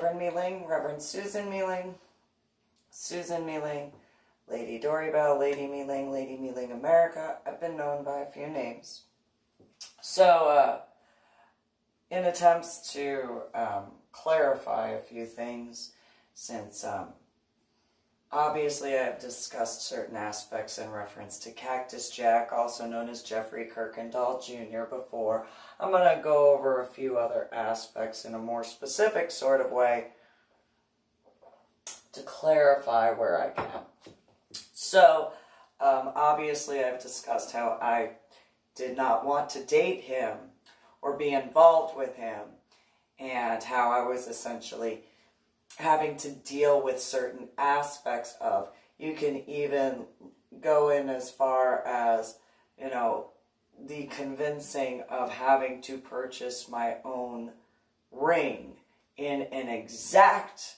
Reverend MeeLing, Reverend Susan MeeLing, Lady Dori, Belle, Lady MeeLing America. I've been known by a few names. So, in attempts to clarify a few things, since obviously I've discussed certain aspects in reference to Cactus Jack, also known as Jeffrey Kuykendall Jr. before, I'm going to go over a few other aspects in a more specific sort of way to clarify where I can. So, obviously I've discussed how I did not want to date him or be involved with him, and how I was essentially having to deal with certain aspects of, you can even go in as far as, you know, the convincing of having to purchase my own ring in an exact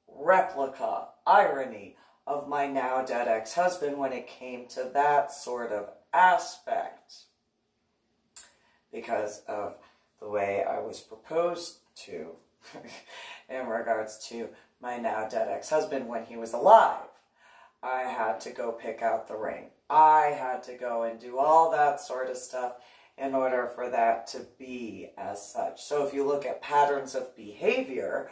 replica, irony, of my now dead ex-husband when it came to that sort of aspect, because of the way I was proposed to in regards to my now dead ex-husband when he was alive. I had to go pick out the ring. I had to go and do all that sort of stuff in order for that to be as such. So if you look at patterns of behavior,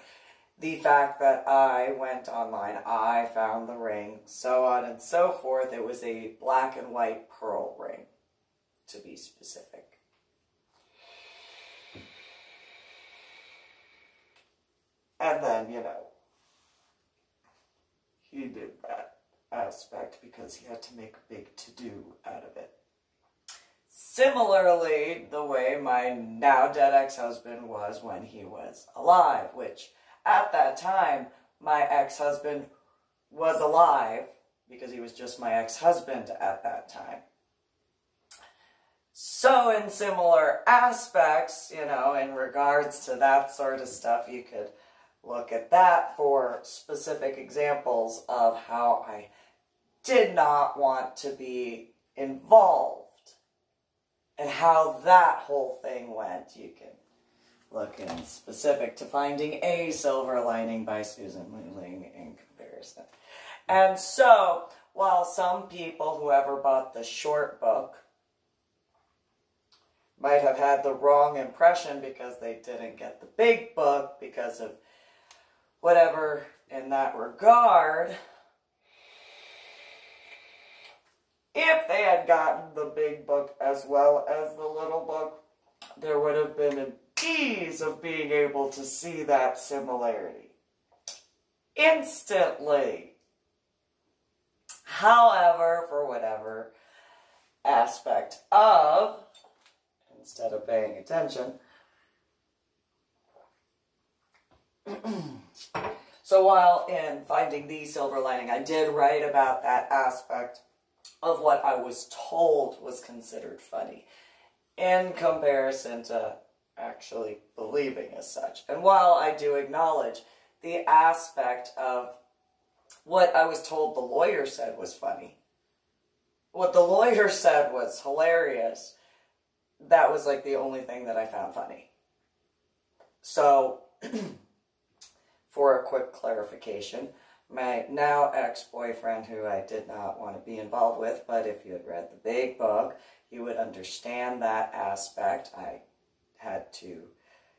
the fact that I went online, I found the ring, so on and so forth, it was a black and white pearl ring, to be specific. And then, you know, he did that aspect because he had to make a big to-do out of it. Similarly, the way my now dead ex-husband was when he was alive, which at that time, my ex-husband was alive because he was just my ex-husband at that time. So in similar aspects, you know, in regards to that sort of stuff, you could look at that for specific examples of how I did not want to be involved and how that whole thing went. You can look in specific to Finding a Silver Lining by Susan MeeLing in comparison. And so, while some people, whoever bought the short book, might have had the wrong impression because they didn't get the big book because of whatever in that regard, if they had gotten the big book as well as the little book, there would have been an ease of being able to see that similarity instantly. However, for whatever aspect of, instead of paying attention, so while in Finding the Silver Lining, I did write about that aspect of what I was told was considered funny in comparison to actually believing as such. And while I do acknowledge the aspect of what I was told the lawyer said was funny, what the lawyer said was hilarious, that was like the only thing that I found funny. So, for a quick clarification, my now ex-boyfriend, who I did not want to be involved with, but if you had read the big book, you would understand that aspect. I had to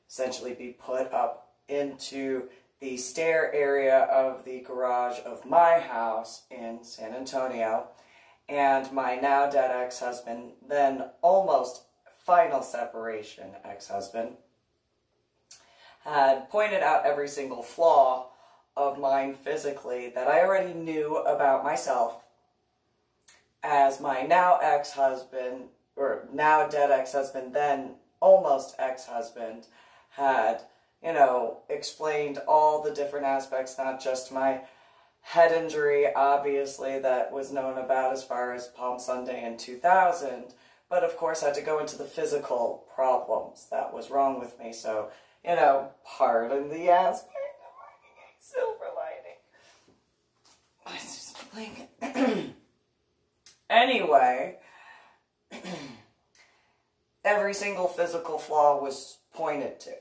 essentially be put up into the stair area of the garage of my house in San Antonio, and my now dead ex-husband, then almost final separation ex-husband, had pointed out every single flaw of mine physically that I already knew about myself, as my now ex-husband, or now dead ex-husband, then almost ex-husband, had, you know, explained all the different aspects, not just my head injury, obviously, that was known about as far as Palm Sunday in 2000, but of course had to go into the physical problems that was wrong with me. So, you know, pardon the aspect of Finding a Silver Lining. I was just playing it. Anyway, every single physical flaw was pointed to.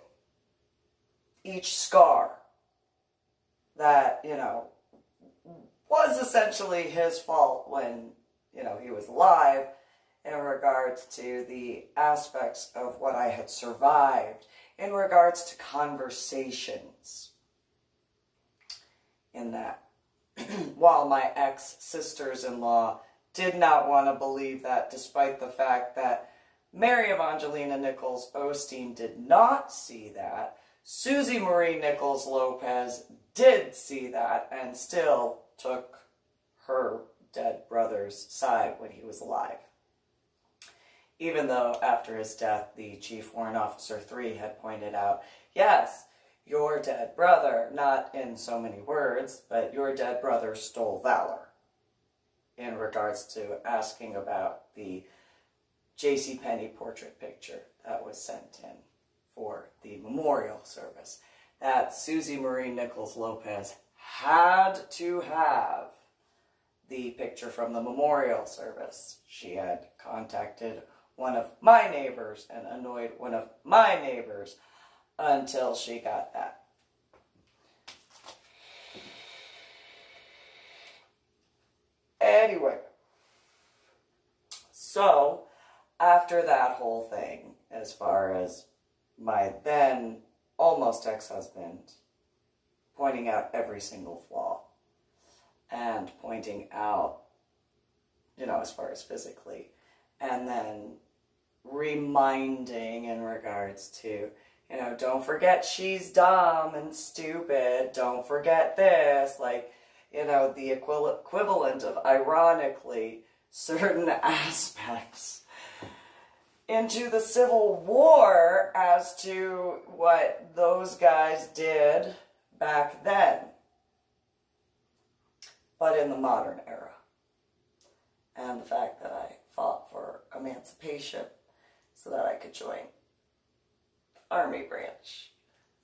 Each scar that, was essentially his fault when, he was alive, in regards to the aspects of what I had survived, in regards to conversations. In that, while my ex-sisters-in-law did not want to believe that, despite the fact that Mary Evangelina Nichols Osteen did not see that, Susie Marie Nichols Lopez did see that and still took her dead brother's side when he was alive. Even though after his death, the Chief Warrant Officer 3 had pointed out, yes, your dead brother, not in so many words, but your dead brother stole valor, in regards to asking about the JCPenney portrait picture that was sent in for the memorial service, that Susie Marie Nichols Lopez had to have the picture from the memorial service. She had contacted one of my neighbors and annoyed one of my neighbors until she got that. Anyway, so after that whole thing, as far as my then almost ex-husband pointing out every single flaw and pointing out, as far as physically, and then reminding in regards to, don't forget she's dumb and stupid, don't forget this, like, the equivalent of, ironically, certain aspects into the Civil War as to what those guys did back then, but in the modern era. And the fact that I fought for emancipation so that I could join the Army branch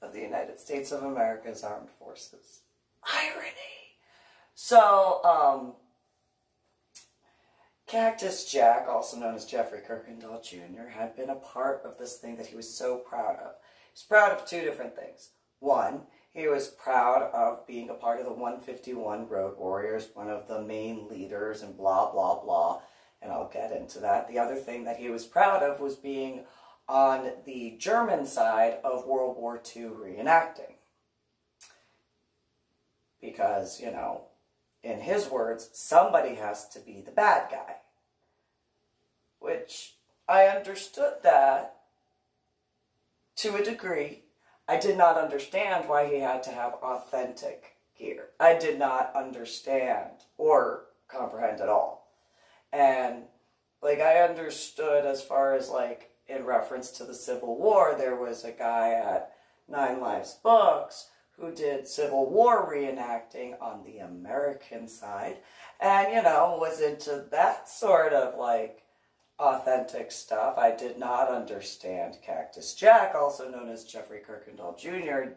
of the United States of America's Armed Forces. Irony! So, Cactus Jack, also known as Jeffrey Kuykendall Jr., had been a part of this thing that he was so proud of. He was proud of two different things. One, he was proud of being a part of the 151 Road Warriors, one of the main leaders, and blah, blah, blah, and I'll get into that. The other thing that he was proud of was being on the German side of World War II reenacting. Because, in his words, somebody has to be the bad guy. Which, I understood that to a degree. I did not understand why he had to have authentic gear. I did not understand or comprehend at all. And, I understood as far as, in reference to the Civil War, there was a guy at 9 Lives Books who did Civil War reenacting on the American side, and, was into that sort of, authentic stuff. I did not understand Cactus Jack, also known as Jeffrey Kuykendall Jr.,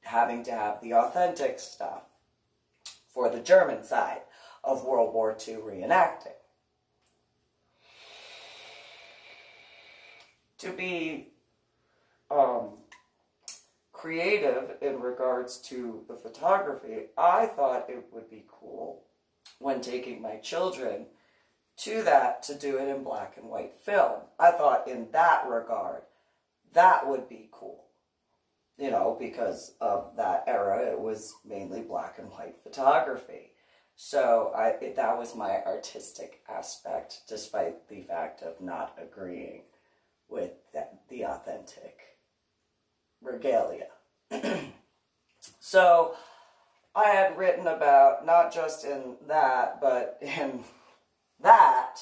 having to have the authentic stuff for the German side of World War II reenacting. To be creative in regards to the photography, I thought it would be cool when taking my children to that to do it in black and white film. I thought in that regard, that would be cool. Because of that era, it was mainly black and white photography. So that was my artistic aspect, despite the fact of not agreeing with the authentic regalia. So I had written about, not just in that, but in that,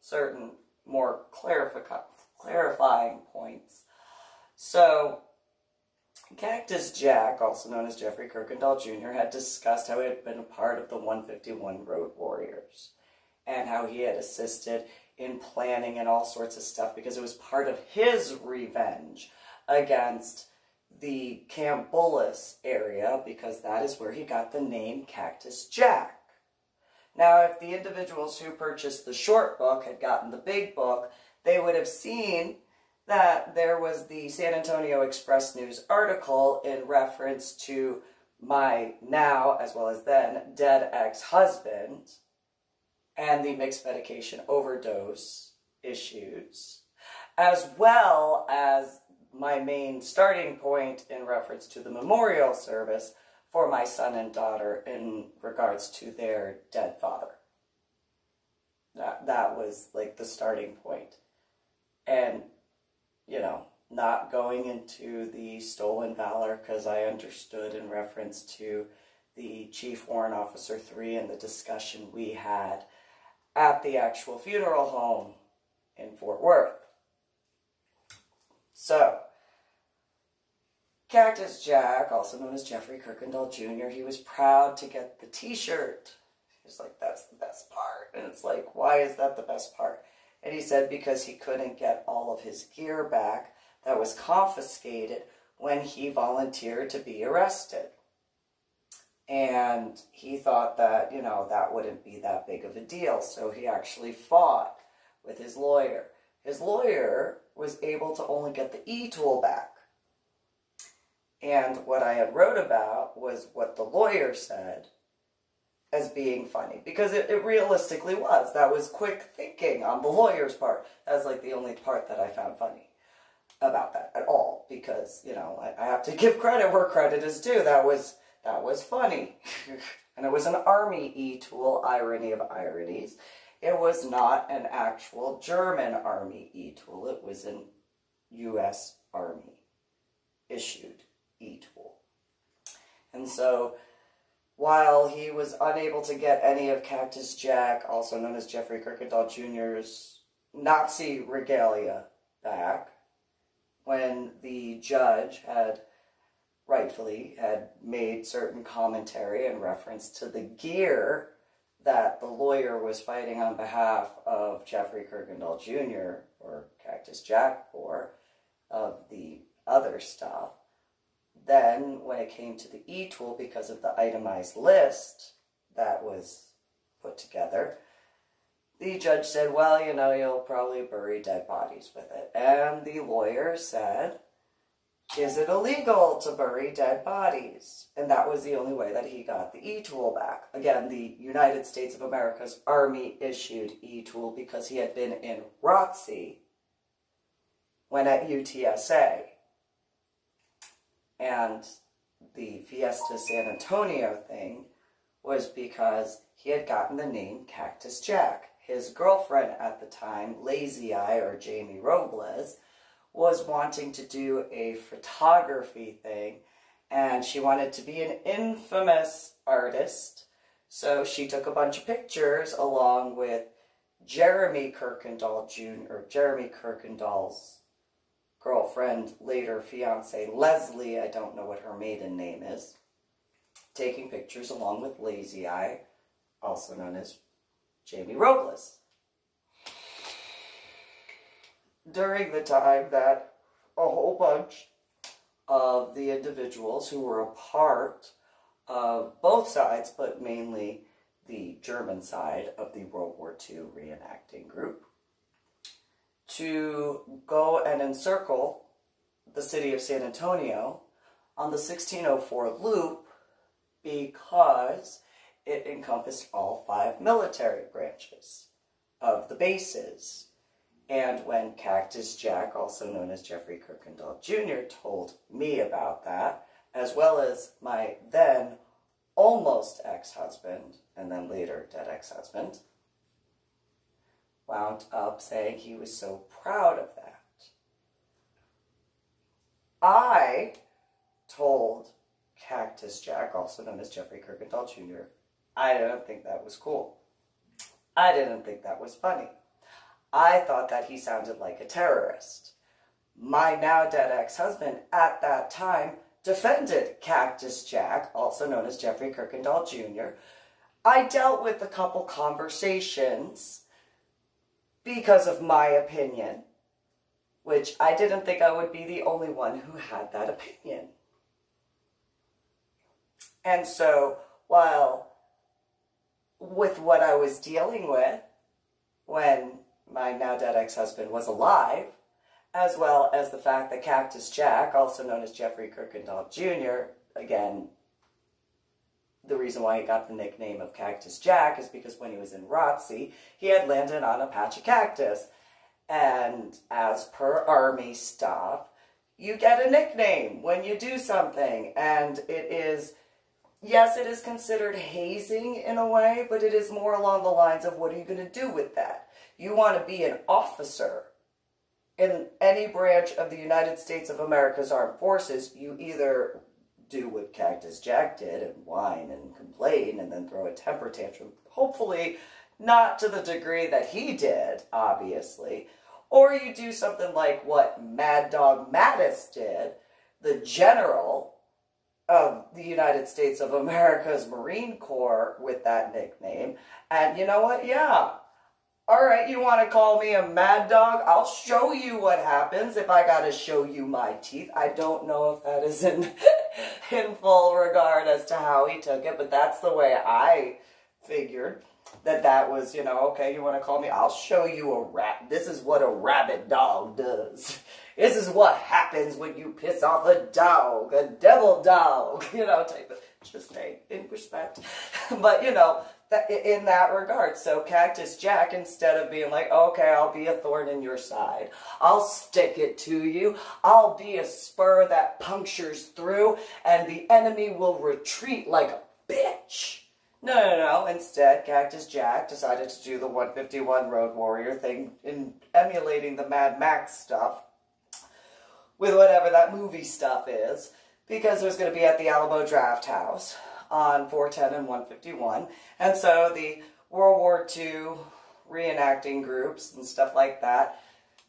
certain more clarifying points. So, Cactus Jack, also known as Jeffrey Kuykendall Jr., had discussed how he had been a part of the 151 Road Warriors, and how he had assisted in planning and all sorts of stuff, because it was part of his revenge against the Camp Bullis area, because that is where he got the name Cactus Jack. Now, if the individuals who purchased the short book had gotten the big book, they would have seen that there was the San Antonio Express News article in reference to my now, as well as then, dead ex-husband and the mixed medication overdose issues, as well as my main starting point in reference to the memorial service for my son and daughter in regards to their dead father. That was like the starting point. And, you know, not going into the stolen valor because I understood in reference to the Chief Warrant Officer 3 and the discussion we had at the actual funeral home in Fort Worth. So, Cactus Jack, also known as Jeffrey Kuykendall Jr., he was proud to get the t-shirt. He's like, that's the best part. And it's like, why is that the best part? And he said because he couldn't get all of his gear back that was confiscated when he volunteered to be arrested. And he thought that, you know, that wouldn't be that big of a deal. So he actually fought with his lawyer. His lawyer was able to only get the e-tool back. And what I had wrote about was what the lawyer said as being funny. Because it realistically was. That was quick thinking on the lawyer's part. That was like the only part that I found funny about that at all. Because, you know, I have to give credit where credit is due. That was funny. And it was an Army e-tool, irony of ironies. It was not an actual German Army e-tool. It was an U.S. Army issued e-tool. And so, while he was unable to get any of Cactus Jack, also known as Jeffrey Kuykendall Jr.'s Nazi regalia back, when the judge had rightfully had made certain commentary in reference to the gear that the lawyer was fighting on behalf of Jeffrey Kuykendall Jr., or Cactus Jack for, of the other stuff. Then, when it came to the e-tool, because of the itemized list that was put together, the judge said, well, you know, you'll probably bury dead bodies with it. And the lawyer said, is it illegal to bury dead bodies? And that was the only way that he got the e-tool back. Again, the United States of America's Army-issued e-tool, because he had been in ROTC when at UTSA. And the Fiesta San Antonio thing was because he had gotten the name Cactus Jack. His girlfriend at the time, Lazy Eye, or Jamie Robles, was wanting to do a photography thing, and she wanted to be an infamous artist, so she took a bunch of pictures along with Jeremy Kuykendall Jr., or Jeremy Kuykendall's girlfriend, later fiance Leslie, I don't know what her maiden name is, taking pictures along with Lazy Eye, also known as Jamie Robles. During the time that a whole bunch of the individuals who were a part of both sides, but mainly the German side of the World War II reenacting group, to go and encircle the city of San Antonio on the 1604 loop because it encompassed all 5 military branches of the bases. And when Cactus Jack, also known as Jeffrey Kuykendall Jr., told me about that, as well as my then almost ex-husband, and then later dead ex-husband, wound up saying he was so proud of that. I told Cactus Jack, also known as Jeffrey Kuykendall Jr., I didn't think that was cool. I didn't think that was funny. I thought that he sounded like a terrorist. My now dead ex-husband at that time defended Cactus Jack, also known as Jeffrey Kuykendall Jr. I dealt with a couple conversations because of my opinion, which I didn't think I would be the only one who had that opinion. And so, while with what I was dealing with when my now dead ex-husband was alive, as well as the fact that Cactus Jack, also known as Jeffrey Kuykendall Jr., again, the reason why he got the nickname of Cactus Jack is because when he was in ROTC, he had landed on a patch of cactus. And as per Army stuff, you get a nickname when you do something. And it is, yes, it is considered hazing in a way, but it is more along the lines of what are you going to do with that? You want to be an officer in any branch of the United States of America's armed forces. You either do what Cactus Jack did and whine and complain and then throw a temper tantrum. Hopefully not to the degree that he did, obviously. Or you do something like what Mad Dog Mattis did, the general of the United States of America's Marine Corps with that nickname. And you know what? Yeah. All right, you want to call me a mad dog? I'll show you what happens if I got to show you my teeth. I don't know if that is in full regard as to how he took it, but that's the way I figured that was, you know, okay, you want to call me? I'll show you a rat. This is what a rabid dog does. This is what happens when you piss off a dog, a devil dog, you know, type of, just name in respect. But, you know, in that regard. So Cactus Jack, instead of being like, okay, I'll be a thorn in your side, I'll stick it to you, I'll be a spur that punctures through, and the enemy will retreat like a bitch. No. Instead, Cactus Jack decided to do the 151 Road Warrior thing, in emulating the MadMax stuff, with whatever that movie stuff is, because it was going to be at the Alamo Drafthouse on 410 and 151, and so the World War II reenacting groups and stuff like that,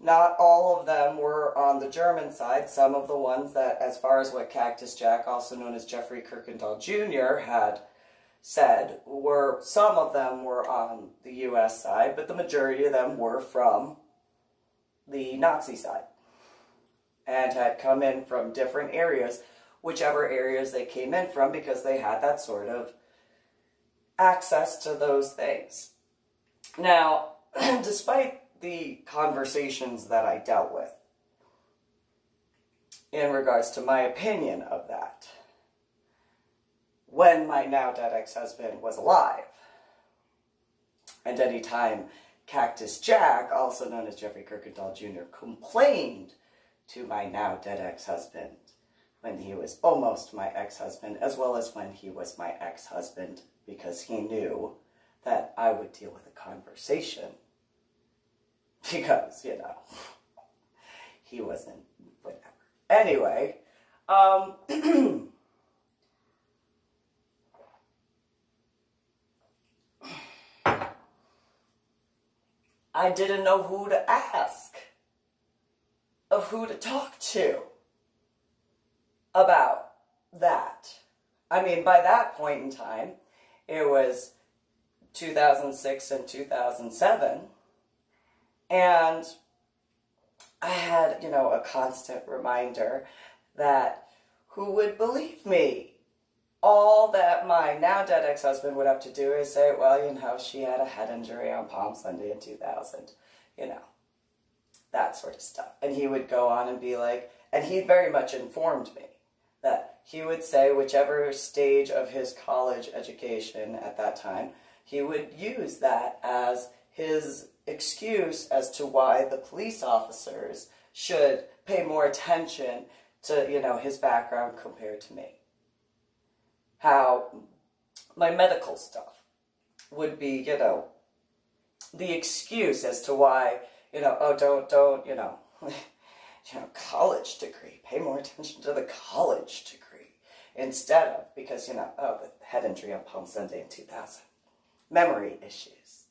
not all of them were on the German side. Some of the ones that, as far as what Cactus Jack, also known as Jeffrey Kuykendall Jr., had said, some of them were on the U.S. side, but the majority of them were from the Nazi side, and had come in from different areas, whichever areas they came in from, because they had that sort of access to those things. Now, despite the conversations that I dealt with in regards to my opinion of that, when my now dead ex-husband was alive, and any time Cactus Jack, also known as Jeffrey Kuykendall Jr., complained to my now dead ex-husband when he was almost my ex-husband, as well as when he was my ex-husband, because he knew that I would deal with a conversation, because, you know, he wasn't, whatever. Anyway, I didn't know who to ask, of who to talk to about that. I mean, by that point in time, it was 2006 and 2007, and I had, you know, a constant reminder that who would believe me? All that my now dead ex-husband would have to do is say, well, you know, she had a head injury on Palm Sunday in 2000, you know, that sort of stuff. And he would go on and be like, and he very much informed me that he would say whichever stage of his college education at that time, he would use that as his excuse as to why the police officers should pay more attention to, you know, his background compared to me. How my medical stuff would be, you know, the excuse as to why, you know, oh, don't, you know, college degree, pay more attention to the college degree, instead of, because, you know, oh, the head injury on Palm Sunday in 2000, memory issues,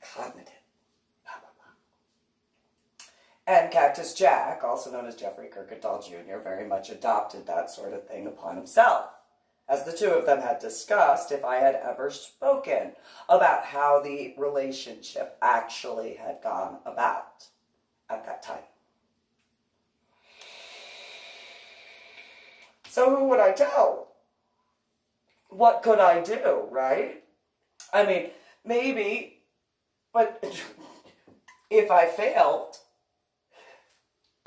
cognitive, blah, blah, blah. And Cactus Jack, also known as Jeffrey Kuykendall Jr., very much adopted that sort of thing upon himself, as the two of them had discussed if I had ever spoken about how the relationship actually had gone about at that time. So who would I tell? What could I do, right? I mean, maybe, but if I failed,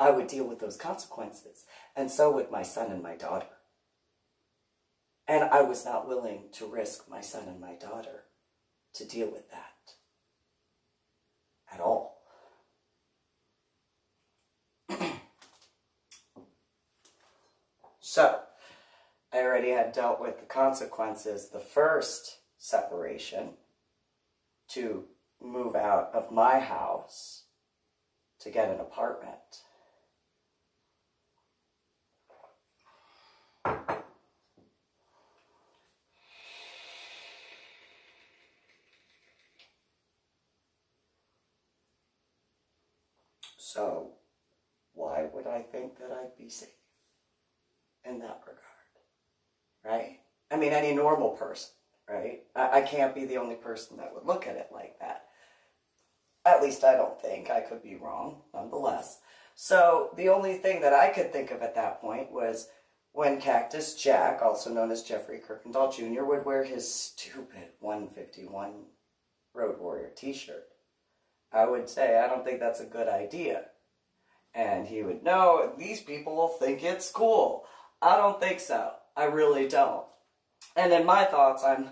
I would deal with those consequences. And so would my son and my daughter. And I was not willing to risk my son and my daughter to deal with that at all. So, I already had dealt with the consequences, the first separation, to move out of my house to get an apartment. So, why would I think that I'd be safe in that regard, right? I mean, any normal person, right? I can't be the only person that would look at it like that. At least I don't think. I could be wrong, nonetheless. So, the only thing that I could think of at that point was when Cactus Jack, also known as Jeffrey Kuykendall Jr., would wear his stupid 151 Road Warrior t-shirt. I would say, I don't think that's a good idea. And he would know, these people will think it's cool. I don't think so. I really don't. And in my thoughts, I'm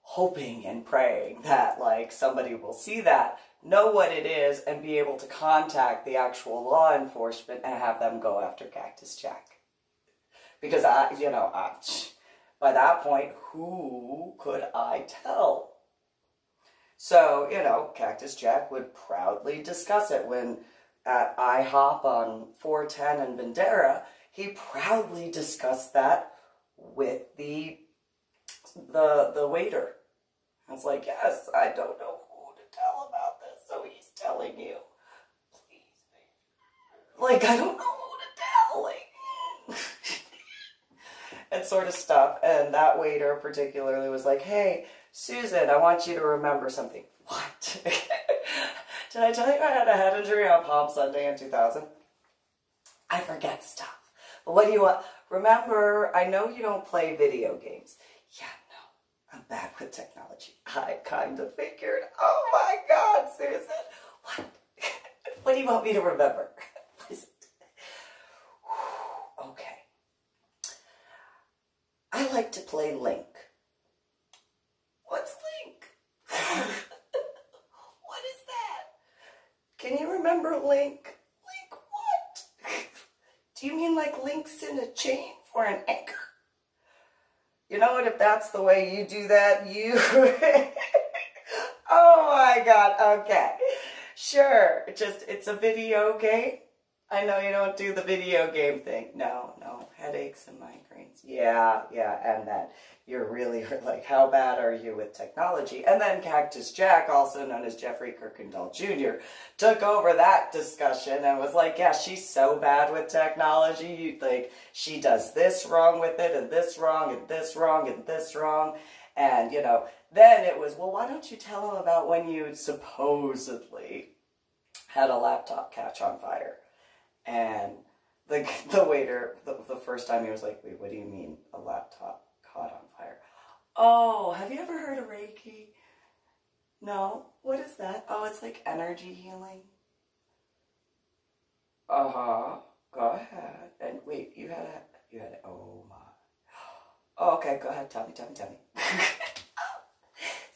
hoping and praying that, like, somebody will see that, know what it is, and be able to contact the actual law enforcement and have them go after Cactus Jack. Because by that point, who could I tell? So, Cactus Jack would proudly discuss it when at IHOP on 410 and Bandera, he proudly discussed that with the waiter. I was like, yes, I don't know who to tell about this, so he's telling you. Please. Like, I don't know who to tell, like, and sort of stuff. And that waiter particularly was like, hey, Susan, I want you to remember something. What? Did I tell you I had a head injury on Palm Sunday in 2000? I forget stuff. But what do you want? Remember, I know you don't play video games. Yeah, no, I'm bad with technology. I kind of figured. Oh my God, Susan. What? What do you want me to remember? Okay. I like to play Link. What's Link? What is that? Can you remember Link? Link what? Do you mean like links in a chain for an anchor? You know what, if that's the way you do that, you... Oh my God, okay. Sure, it's a video game. I know you don't do the video game thing. No, headaches and migraines. Yeah, and that you're really like, how bad are you with technology? And then Cactus Jack, also known as Jeffrey Kuykendall Jr., took over that discussion and was like, yeah, she's so bad with technology. Like, she does this wrong with it, and this wrong, and this wrong, and this wrong. And, then it was, well, why don't you tell him about when you supposedly had a laptop catch on fire? And the waiter, the first time he was like, wait, what do you mean a laptop caught on fire? Oh, have you ever heard of Reiki? No? What is that? Oh, it's like energy healing. Uh-huh. Go ahead. And wait, you had it. Oh my. Oh, okay, go ahead. Tell me.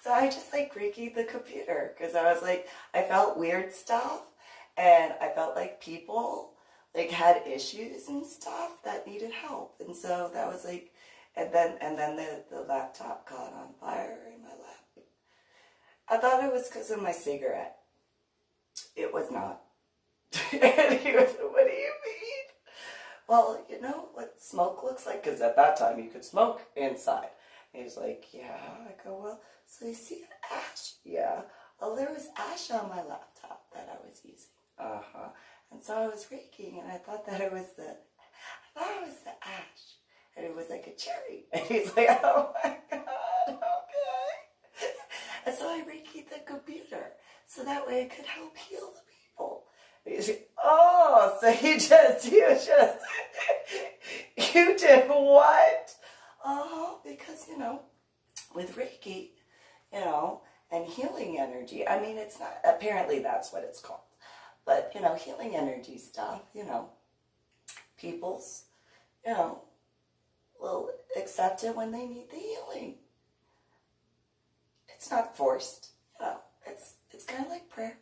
So I just like Reiki the computer, because I was like, I felt weird stuff, and I felt like people like had issues and stuff that needed help. And so that was like, and then the laptop caught on fire in my lap. I thought it was because of my cigarette. It was not. And he was, what do you mean? Well, you know what smoke looks like? Because at that time you could smoke inside. And he's like, yeah. I go, well, so you see ash? Yeah. Well, there was ash on my laptop that I was using. Uh-huh. And so I was raking, and I thought it was the ash. And it was like a cherry. And he's like, oh my God, okay. And so I rekied the computer, so that way it could help heal the people. And he's like, oh, so you did what? Oh, because, with Reiki, and healing energy, I mean, it's not, apparently that's what it's called. But, you know, healing energy stuff, you know, people's, you know, will accept it when they need the healing. It's not forced, you know, it's kind of like prayer.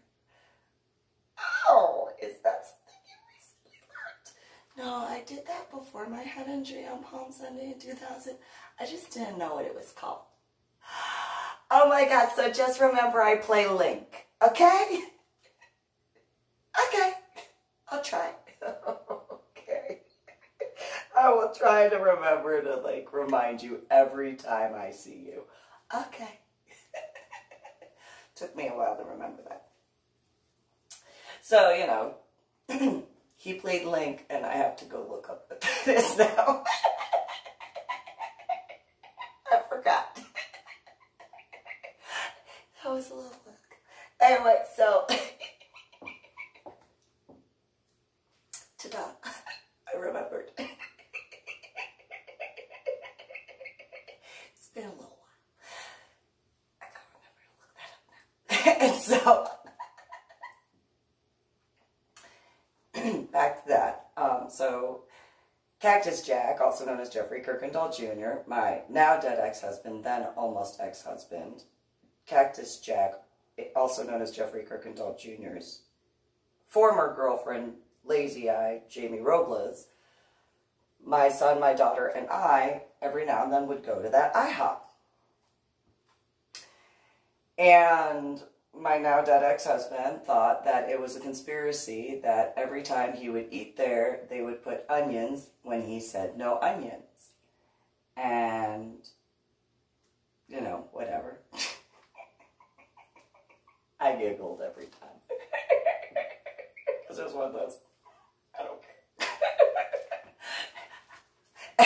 Oh, is that something you recently learned? No, I did that before my head injury on Palm Sunday in 2000. I just didn't know what it was called. Oh my God, so just remember I play Link, okay? Okay, I'll try. Okay. I will try to remember to, like, remind you every time I see you. Okay. Took me a while to remember that. So, you know, he played Link, and I have to go look up what that is now. I forgot. That was a little look. Anyway, so... ta-da. I remembered. It's been a little while. I gotta remember to look that up now. And so... back to that. So, Cactus Jack, also known as Jeffrey Kuykendall Jr., my now dead ex-husband, then almost ex-husband. Cactus Jack, also known as Jeffrey Kuykendall Jr.'s former girlfriend, Lazy Eye, Jamie Robles. My son, my daughter, and I, every now and then would go to that IHOP. And my now dead ex-husband thought that it was a conspiracy that every time he would eat there, they would put onions when he said no onions. And, you know, whatever. I giggled every time. Because it was one of those, I don't care.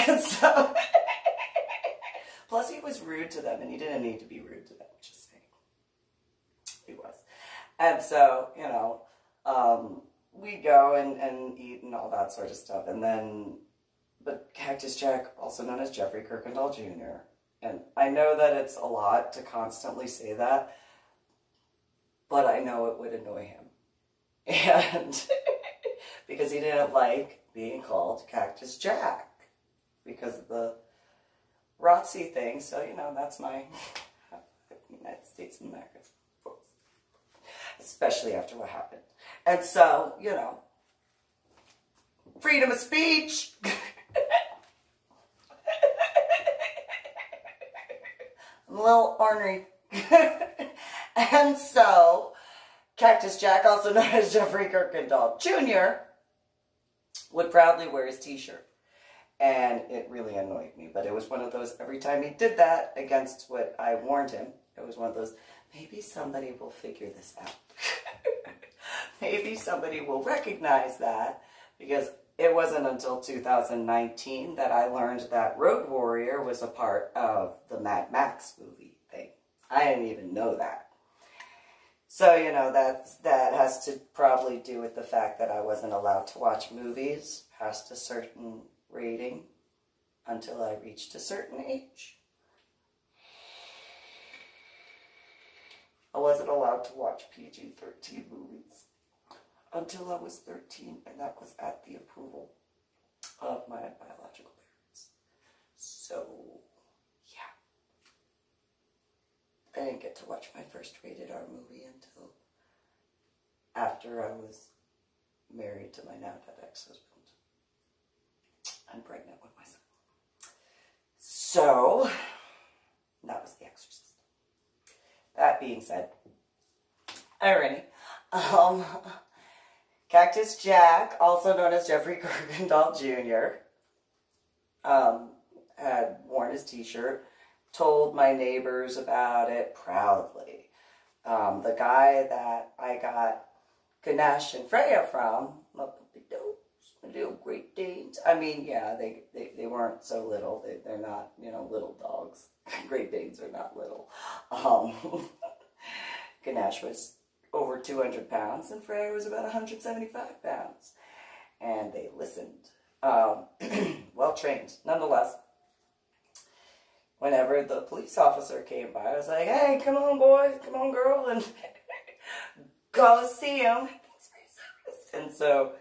And so, plus he was rude to them, and he didn't need to be rude to them, just saying. He was. And so, you know, we'd go and eat and all that sort of stuff. And then, but Cactus Jack, also known as Jeffrey Kuykendall Jr., and I know that it's a lot to constantly say that, but I know it would annoy him. And because he didn't like being called Cactus Jack because of the ROTC thing. So, you know, that's my United States of America. Especially after what happened. And so, you know, freedom of speech. I'm a little ornery. And so, Cactus Jack, also known as Jeffrey Kuykendall Jr., would proudly wear his t-shirt. And it really annoyed me. But it was one of those, every time he did that against what I warned him, it was one of those, maybe somebody will figure this out. Maybe somebody will recognize that, because it wasn't until 2019 that I learned that Road Warrior was a part of the MadMax movie thing. I didn't even know that. So, you know, that has to probably do with the fact that I wasn't allowed to watch movies past a certain rating until I reached a certain age. I wasn't allowed to watch PG-13 movies until I was 13, and that was at the approval of my biological parents. So, yeah. I didn't get to watch my first rated R movie until after I was married to my now dead ex-husband and pregnant with my son. So, that was The Exorcist. That being said, irony. Cactus Jack, also known as Jeffrey Kuykendall Jr., had worn his t-shirt, told my neighbors about it proudly. The guy that I got Ganesh and Freya from, my puppy dogs, my little Great Danes. I mean, yeah, they weren't so little. They're not, you know, little dogs. Great Danes are not little. Ganesh was over 200 pounds, and Freya was about 175 pounds. And they listened. Well trained, nonetheless. Whenever the police officer came by, I was like, hey, come on, boy, come on, girl, and go see him. Thanks for your And so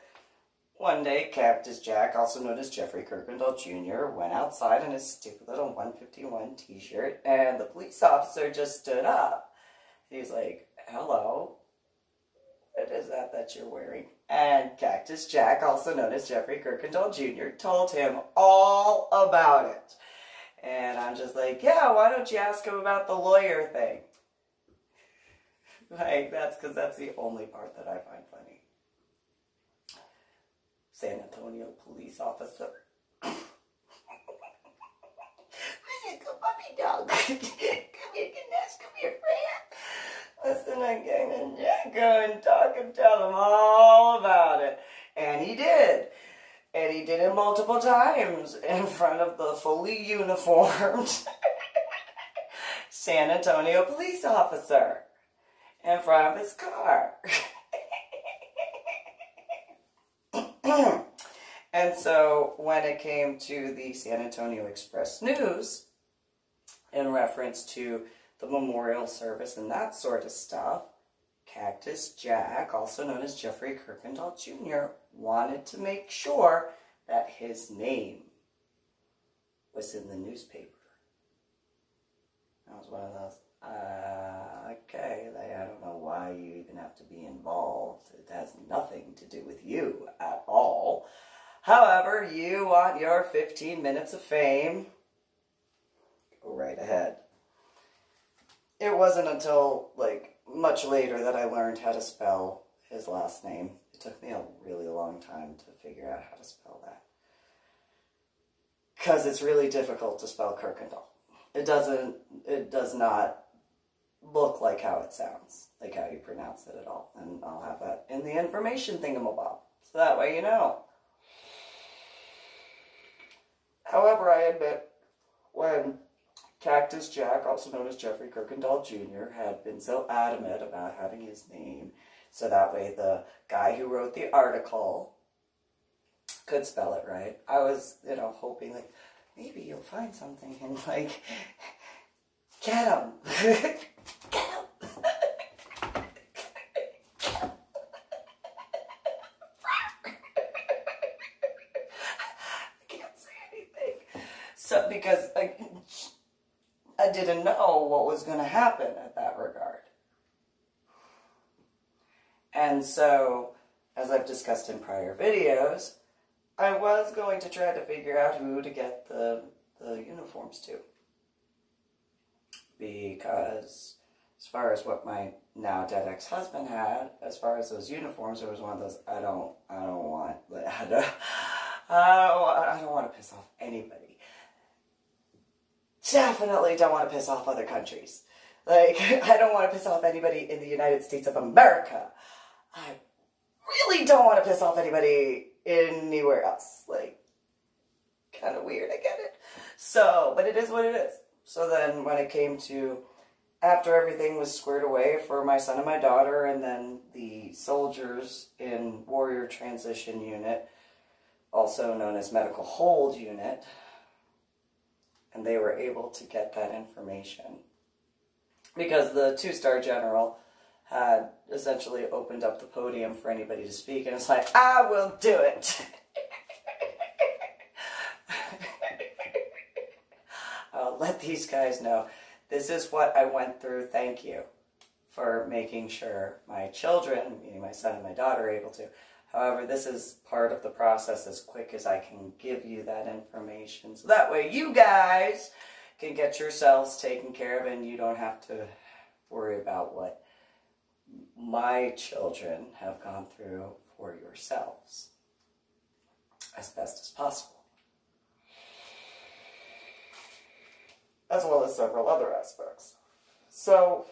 one day, Cactus Jack, also known as Jeffrey Kuykendall Jr., went outside in his stupid little 151 t-shirt, and the police officer just stood up. He's like, hello, what is that you're wearing? And Cactus Jack, also known as Jeffrey Kuykendall Jr., told him all about it. And I'm just like, yeah, why don't you ask him about the lawyer thing? Like, that's because that's the only part that I find funny. San Antonio police officer. Where's your good puppy dog? Come here, Ganesh, come here, Freya. Listen, I'm going to Jack go and talk and tell him all about it. And he did. And he did it multiple times in front of the fully uniformed San Antonio police officer in front of his car. And so when it came to the San Antonio Express News, in reference to the memorial service and that sort of stuff, Cactus Jack, also known as Jeffrey Kuykendall Jr., wanted to make sure that his name was in the newspaper. That was one of those, okay, I don't know why you even have to be involved. It has nothing to do with you at all. However, you want your 15 minutes of fame, go right ahead. It wasn't until, like, much later that I learned how to spell his last name. It took me a really long time to figure out how to spell that. Because it's really difficult to spell Kuykendall. It does not look like how it sounds, like how you pronounce it at all. And I'll have that in the information thingamabob, so that way you know. However, I admit, when Cactus Jack, also known as Jeffrey Kuykendall Jr., had been so adamant about having his name, so that way the guy who wrote the article could spell it right, I was, hoping, like, maybe you'll find something and, like, get him. Get him. I can't say anything. So, because I didn't know what was going to happen at that regard. And so, as I've discussed in prior videos, I was going to try to figure out who to get the uniforms to. Because as far as what my now dead ex-husband had, as far as those uniforms, there was one of those, I don't want to piss off anybody. Definitely don't want to piss off other countries. Like, I don't want to piss off anybody in the United States of America. I really don't want to piss off anybody anywhere else. Like, kind of weird, I get it. So, but it is what it is. So then when it came to, after everything was squared away for my son and my daughter, and then the soldiers in Warrior Transition Unit, also known as Medical Hold Unit, and they were able to get that information. Because the 2-star general had essentially opened up the podium for anybody to speak, and it's like, I will do it. I'll let these guys know. This is what I went through. Thank you for making sure my children, meaning my son and my daughter, are able to. However, this is part of the process as quick as I can give you that information. So that way you guys can get yourselves taken care of and you don't have to worry about what my children have gone through for yourselves as best as possible. As well as several other aspects. So,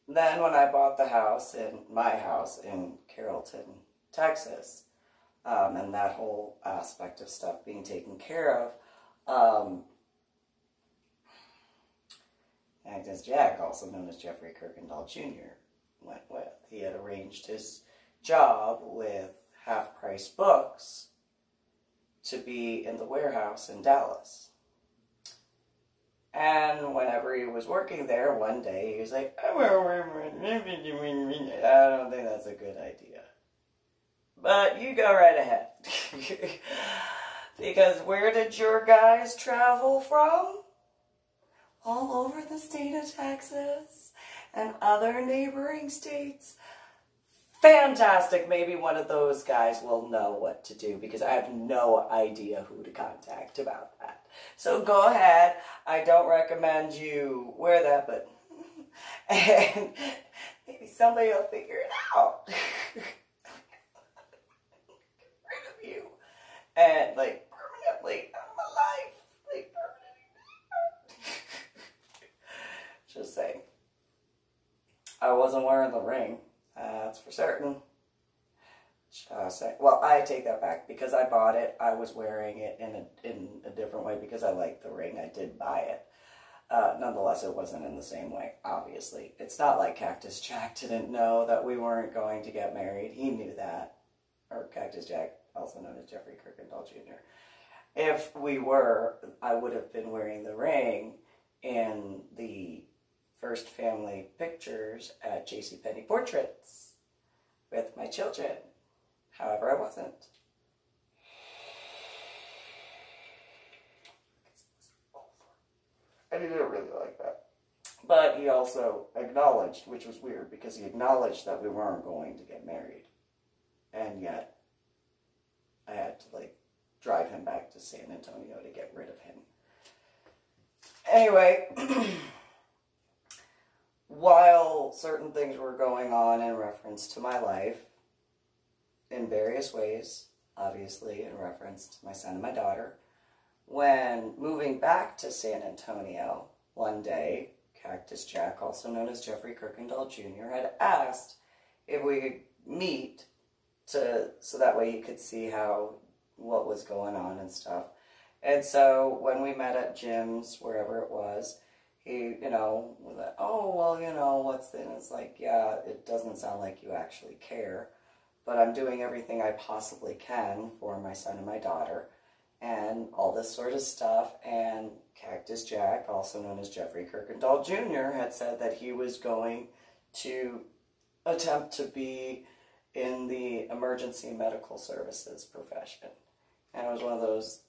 then when I bought the house, my house in Carrollton, Texas, and that whole aspect of stuff being taken care of, Cactus Jack, also known as Jeffrey Kuykendall Jr., went with. He had arranged his job with Half Price Books to be in the warehouse in Dallas. And whenever he was working there, one day he was like, I don't think that's a good idea. But you go right ahead. Because where did your guys travel from? All over the state of Texas and other neighboring states. Fantastic. Maybe one of those guys will know what to do because I have no idea who to contact about that. So go ahead. I don't recommend you wear that, but and maybe somebody will figure it out. Get rid of you. And like permanently out of my life. Like permanently. Just saying. I wasn't wearing the ring. That's for certain. Well, I take that back. Because I bought it, I was wearing it in a different way because I liked the ring. I did buy it. Nonetheless, it wasn't in the same way, obviously. It's not like Cactus Jack didn't know that we weren't going to get married. He knew that. Or Cactus Jack, also known as Jeffrey Kuykendall Jr. If we were, I would have been wearing the ring in the first family pictures at JCPenney Portraits with my children. However, I wasn't. I didn't really like that. But he also acknowledged, which was weird, because he acknowledged that we weren't going to get married. And yet, I had to, like, drive him back to San Antonio to get rid of him. Anyway, while certain things were going on in reference to my life, in various ways, obviously in reference to my son and my daughter, when moving back to San Antonio, one day, Cactus Jack, also known as Jeffrey Kuykendall Jr., had asked if we could meet so that way he could see what was going on and stuff. And so when we met at Jim's, wherever it was, he, was like, oh, well, what's this? And it's like, yeah, it doesn't sound like you actually care, but I'm doing everything I possibly can for my son and my daughter, and all this sort of stuff. And Cactus Jack, also known as Jeffrey Kuykendall Jr., had said that he was going to attempt to be in the emergency medical services profession. And it was one of those,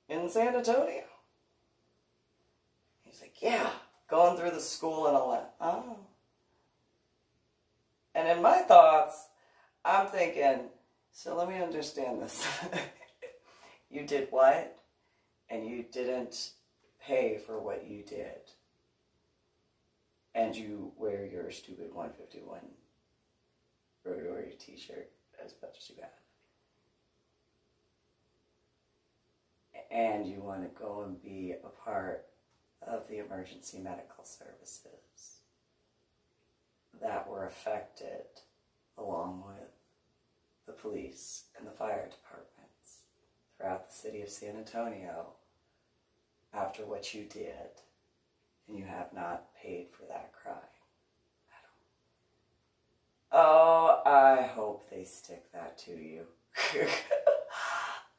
in San Antonio? He's like, yeah, going through the school and all that. Oh. And in my thoughts, I'm thinking, so let me understand this. You did what? And you didn't pay for what you did. And you wear your stupid 151 Rotary t-shirt as much as you have. And you want to go and be a part of the emergency medical services that were affected, along with the police and the fire departments throughout the city of San Antonio, after what you did, and you have not paid for that crime. Oh, I hope they stick that to you.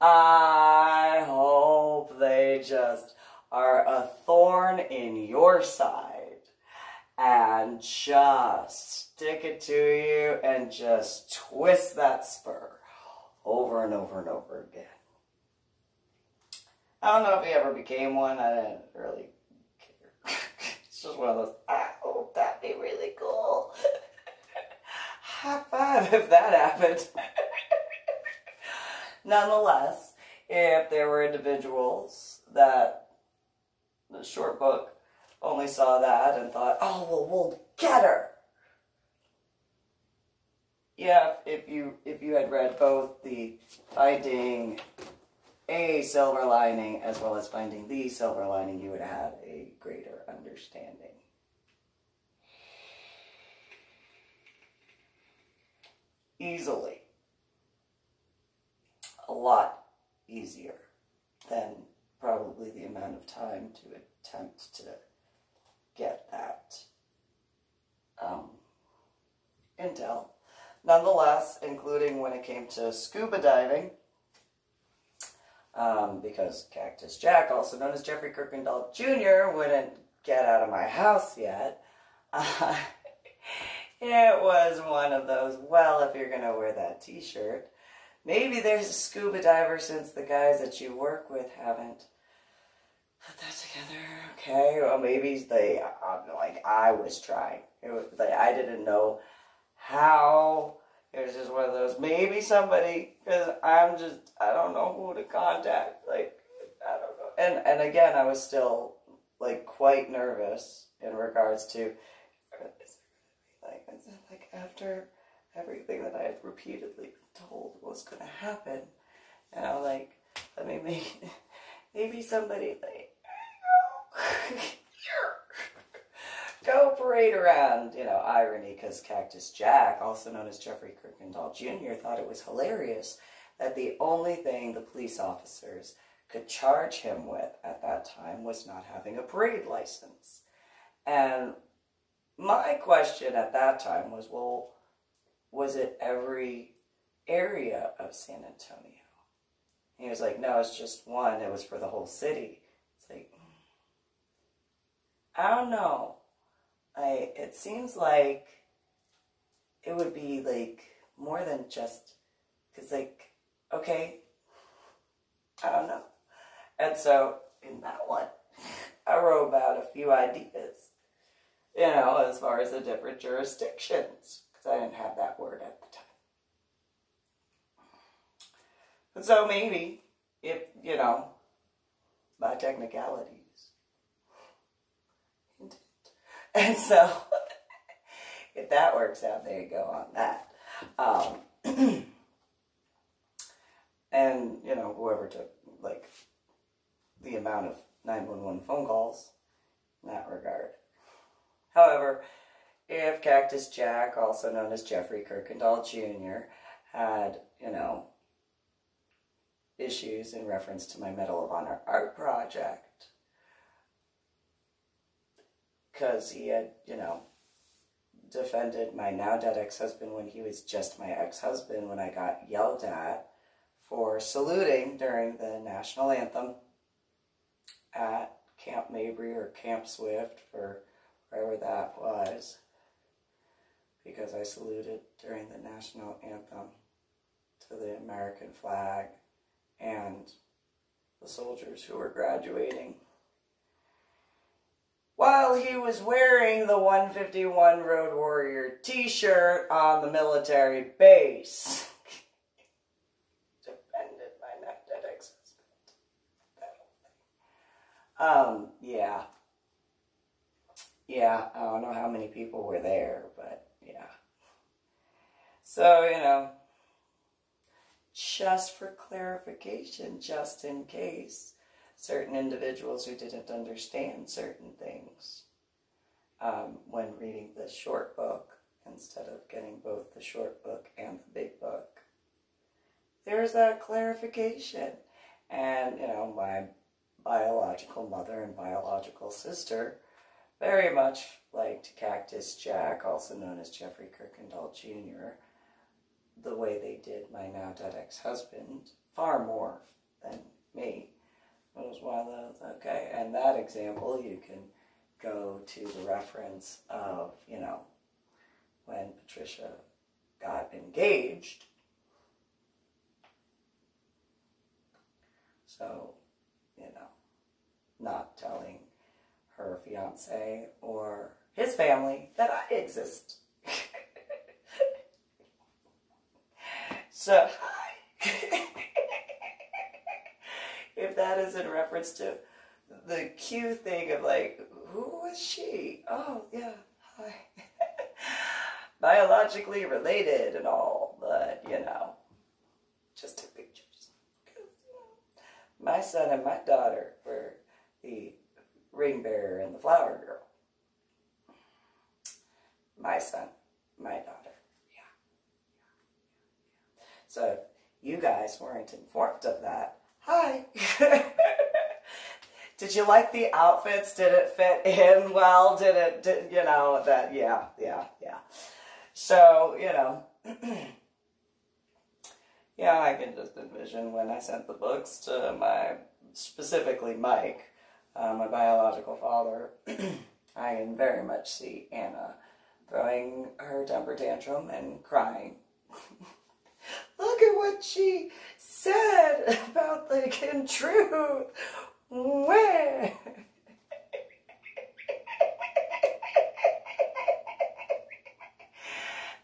I hope they just are a thorn in your side and just stick it to you and just twist that spur over and over and over again. I don't know if he ever became one. I didn't really care. It's just one of those, I hope that'd be really cool. High five if that happened. Nonetheless, if there were individuals that the short book only saw that and thought, oh, well, we'll get her. Yeah, if you had read both the Finding a Silver Lining as well as Finding the Silver Lining, you would have had a greater understanding. Easily. A lot easier than probably the amount of time to attempt to get that intel. Nonetheless, including when it came to scuba diving, because Cactus Jack, also known as Jeffrey Kuykendall Jr., wouldn't get out of my house yet. It was one of those, well, if you're going to wear that t-shirt, maybe there's a scuba diver since the guys that you work with haven't put that together. Okay, well, maybe they, like, I was trying. It was, like, I didn't know how. It was just one of those, maybe somebody, because I don't know who to contact. Like, I don't know. And again, I was still, like, quite nervous in regards to, like after everything that I had repeatedly been told was going to happen, and I'm like, let me maybe somebody, like, go parade around, you know, irony, because Cactus Jack, also known as Jeffrey Kuykendall Jr., thought it was hilarious that the only thing the police officers could charge him with at that time was not having a parade license. And my question at that time was, well, was it every area of San Antonio? And he was like, no, it's just one. It was for the whole city. It's like, I don't know. It seems like it would be, like, more than just, because, like, okay, I don't know. And so, in that one, I wrote about a few ideas, you know, as far as the different jurisdictions, because I didn't have that word at the time. And so maybe, if, you know, by technicalities, and so, if that works out, there you go on that. And, you know, whoever took, like, the amount of 911 phone calls in that regard. However, if Cactus Jack, also known as Jeffrey Kuykendall Jr., had, you know, issues in reference to my Medal of Honor art project, because he had, you know, defended my now dead ex-husband when he was just my ex-husband, when I got yelled at for saluting during the national anthem at Camp Mabry or Camp Swift, or wherever that was, because I saluted during the national anthem to the American flag and the soldiers who were graduating, while he was wearing the 151 Road Warrior t-shirt on the military base. Defended my now dead ex-husband. Yeah. Yeah, I don't know how many people were there, but yeah. So, you know, just for clarification, just in case certain individuals who didn't understand certain things when reading the short book, instead of getting both the short book and the big book, there's that clarification. And, you know, my biological mother and biological sister very much liked Cactus Jack, also known as Jeffrey Kuykendall Jr., the way they did my now dead ex-husband, far more than me. It was one of those, okay, and that example, you can go to the reference of, you know, when Patricia got engaged. So, you know, not telling her fiance or his family that I exist. So, if that is in reference to the Q thing of, like, who was she? Oh, yeah, hi. Biologically related and all, but, you know, just took pictures. Because, you know, my son and my daughter were the ring bearer and the flower girl. My son, my daughter, yeah. So if you guys weren't informed of that, hi. Did you like the outfits? Did it fit in well? Did you know, that, yeah. So, you know, Yeah, I can just envision when I sent the books to specifically Mike, my biological father, I can very much see Anna throwing her temper tantrum and crying. Look at what she said about the truth. Where?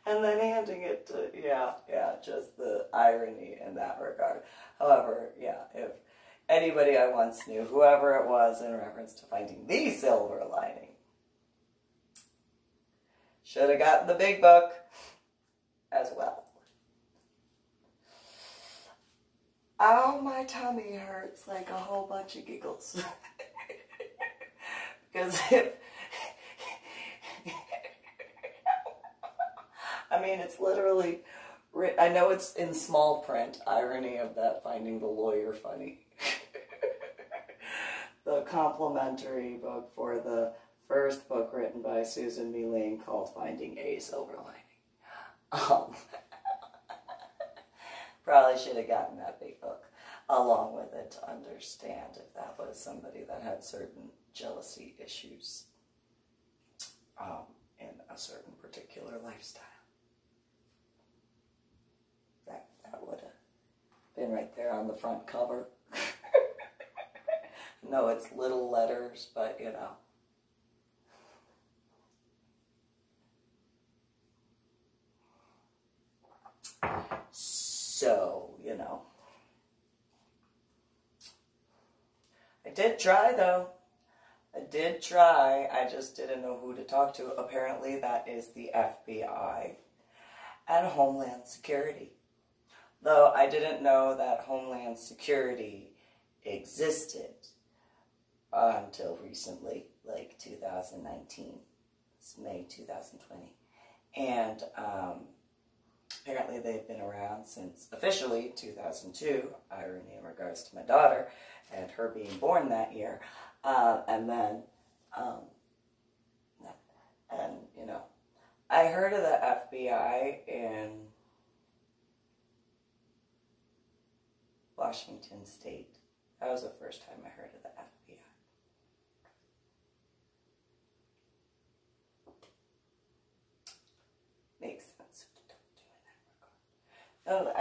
And then handing it to, yeah, just the irony in that regard. However, yeah, if anybody I once knew, whoever it was in reference to finding the silver lining, should have gotten the big book as well. Oh, my tummy hurts like a whole bunch of giggles. Because I mean, it's literally, I know it's in small print, irony of that, finding the lawyer funny. The complimentary book for the first book written by Susan MeeLing called Finding a Silver Lining. Probably should have gotten that big book along with it to understand if that was somebody that had certain jealousy issues in a certain particular lifestyle. That would have been right there on the front cover. No, it's little letters, but you know. So, you know. I did try, though. I did try. I just didn't know who to talk to. Apparently, that is the FBI and Homeland Security. Though I didn't know that Homeland Security existed until recently, like 2019. It's May 2020. And apparently they've been around since officially 2002, irony in regards to my daughter and her being born that year. And then, you know, I heard of the FBI in Washington State. That was the first time I heard of the FBI. Makes sense what you don't do in that regard. Oh,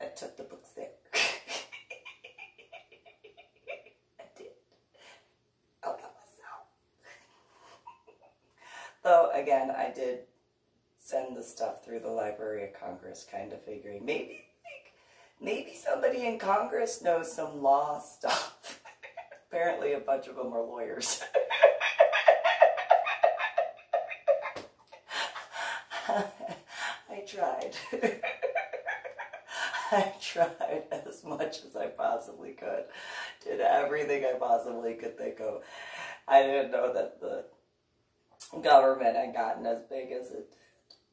I took the books there. I did. All by myself. Though, again, I did send the stuff through the Library of Congress, kind of figuring maybe somebody in Congress knows some law stuff. Apparently a bunch of them are lawyers. I tried. I tried as much as I possibly could. Did everything I possibly could think of. I didn't know that the government had gotten as big as it did.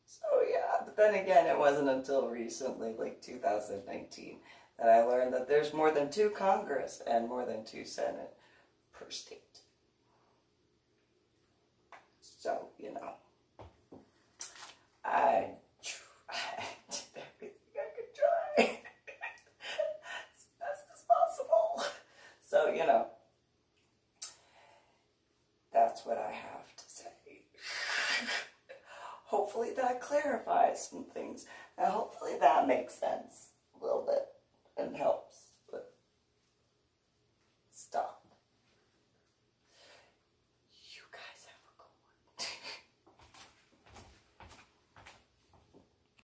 So yeah, but then again, it wasn't until recently, like 2019, that I learned that there's more than 2 Congress and more than 2 Senate per state. So, you know, I did everything I could try as best as possible. So, you know, that's what I have to say. Hopefully that clarifies some things, and hopefully that makes sense a little bit and helps.